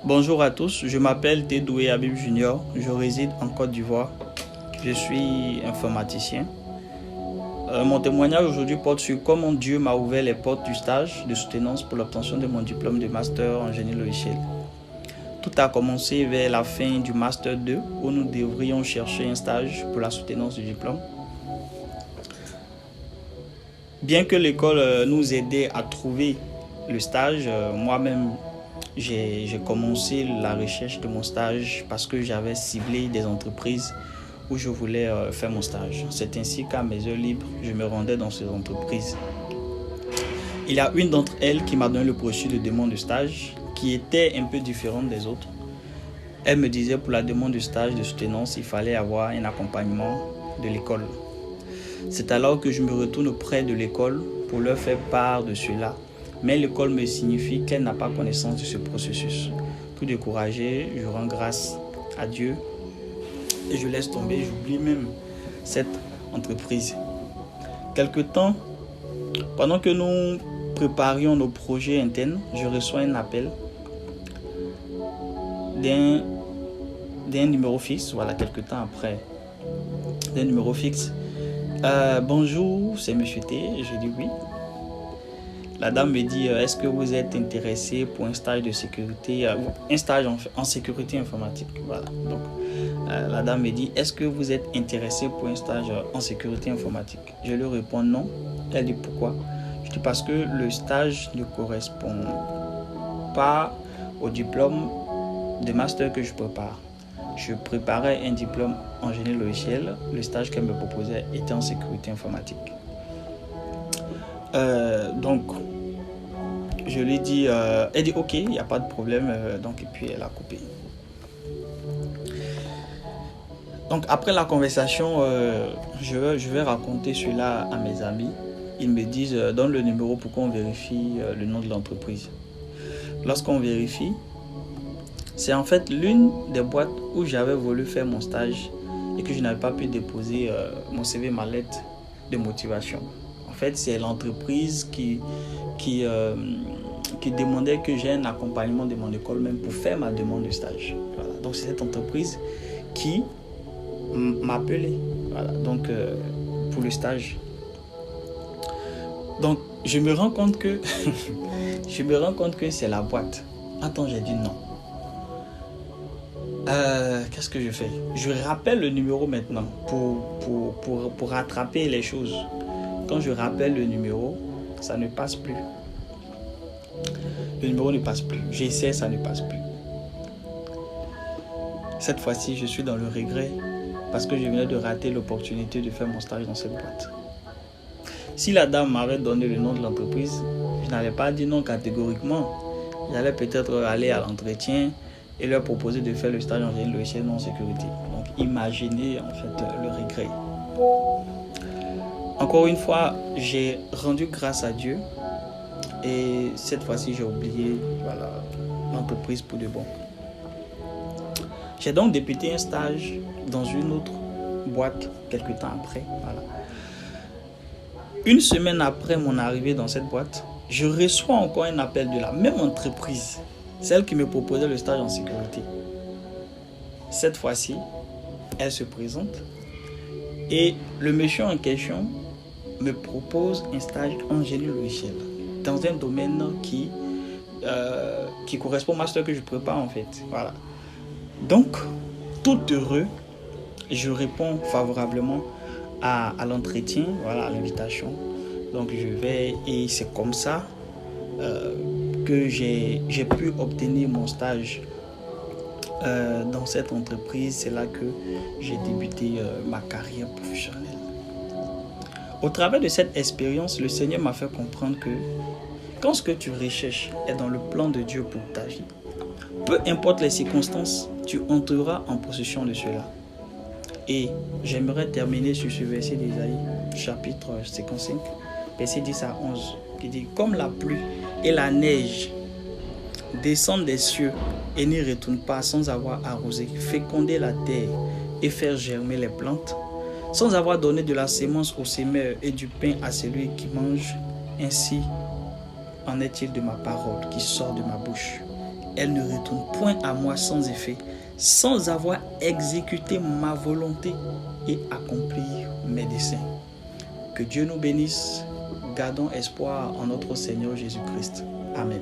Bonjour à tous, je m'appelle Tedoué Habib Junior, je réside en Côte d'Ivoire, je suis informaticien. Mon témoignage aujourd'hui porte sur comment Dieu m'a ouvert les portes du stage de soutenance pour l'obtention de mon diplôme de master en génie logiciel. Tout a commencé vers la fin du master 2 où nous devrions chercher un stage pour la soutenance du diplôme. Bien que l'école nous aidait à trouver le stage, moi-même j'ai commencé la recherche de mon stage parce que j'avais ciblé des entreprises où je voulais faire mon stage. C'est ainsi qu'à mes heures libres, je me rendais dans ces entreprises. Il y a une d'entre elles qui m'a donné le brochure de demande de stage qui était un peu différente des autres. Elle me disait pour la demande de stage de soutenance, il fallait avoir un accompagnement de l'école. C'est alors que je me retourne auprès de l'école pour leur faire part de cela. Mais l'école me signifie qu'elle n'a pas connaissance de ce processus. Tout découragé, je rends grâce à Dieu et je laisse tomber, j'oublie même cette entreprise. Quelque temps, pendant que nous préparions nos projets internes, je reçois un appel d'un numéro fixe, voilà, quelque temps après, d'un numéro fixe. Bonjour, c'est Monsieur T. Je dis oui. La dame me dit, est-ce que vous êtes intéressé pour un stage de sécurité, un stage en sécurité informatique. Voilà. Donc, la dame me dit, est-ce que vous êtes intéressé pour un stage en sécurité informatique? Je lui réponds non. Elle dit pourquoi? Je dis parce que le stage ne correspond pas au diplôme de master que je prépare. Je préparais un diplôme en génie logiciel. Le stage qu'elle me proposait était en sécurité informatique. Donc, je lui dis, elle dit ok, il n'y a pas de problème. Donc, et puis elle a coupé. Donc, après la conversation, je vais raconter cela à mes amis. Ils me disent, donne le numéro pour qu'on vérifie le nom de l'entreprise. Lorsqu'on vérifie, c'est en fait l'une des boîtes où j'avais voulu faire mon stage et que je n'avais pas pu déposer mon CV, ma lettre de motivation. En fait, c'est l'entreprise qui demandait que j'ai un accompagnement de mon école même pour faire ma demande de stage. Voilà. Donc, c'est cette entreprise qui m'a appelé, voilà. Donc, pour le stage. Donc, je me rends compte que c'est la boîte. Attends, j'ai dit non. Qu'est-ce que je fais? Je rappelle le numéro maintenant pour rattraper les choses. Quand je rappelle le numéro, ça ne passe plus. Le numéro ne passe plus. J'essaie, ça ne passe plus. Cette fois-ci, je suis dans le regret parce que je venais de rater l'opportunité de faire mon stage dans cette boîte. Si la dame m'avait donné le nom de l'entreprise, je n'allais pas dire non catégoriquement. J'allais peut-être aller à l'entretien et leur proposer de faire le stage en génie logiciel non sécurité. Donc, imaginez en fait le regret. Encore une fois, j'ai rendu grâce à Dieu et cette fois-ci, j'ai oublié l'entreprise pour de bon. J'ai donc débuté un stage dans une autre boîte quelques temps après. Voilà. Une semaine après mon arrivée dans cette boîte, je reçois encore un appel de la même entreprise, celle qui me proposait le stage en sécurité. Cette fois-ci, elle se présente et le monsieur en question me propose un stage en génie logiciel dans un domaine qui correspond au master que je prépare en fait. Voilà. Donc, tout heureux, je réponds favorablement à l'entretien, voilà, à l'invitation. Donc, je vais et c'est comme ça que j'ai pu obtenir mon stage dans cette entreprise. C'est là que j'ai débuté ma carrière professionnelle. Au travers de cette expérience, le Seigneur m'a fait comprendre que quand ce que tu recherches est dans le plan de Dieu pour ta vie, peu importe les circonstances, tu entreras en possession de cela. Et j'aimerais terminer sur ce verset d'Ésaïe, chapitre 55, verset 10 à 11, qui dit « Comme la pluie et la neige descendent des cieux et n'y retournent pas sans avoir arrosé, féconder la terre et faire germer les plantes, sans avoir donné de la sémence au semeur et du pain à celui qui mange, ainsi en est-il de ma parole qui sort de ma bouche. elle ne retourne point à moi sans effet, sans avoir exécuté ma volonté et accompli mes desseins. Que Dieu nous bénisse. Gardons espoir en notre Seigneur Jésus-Christ. Amen.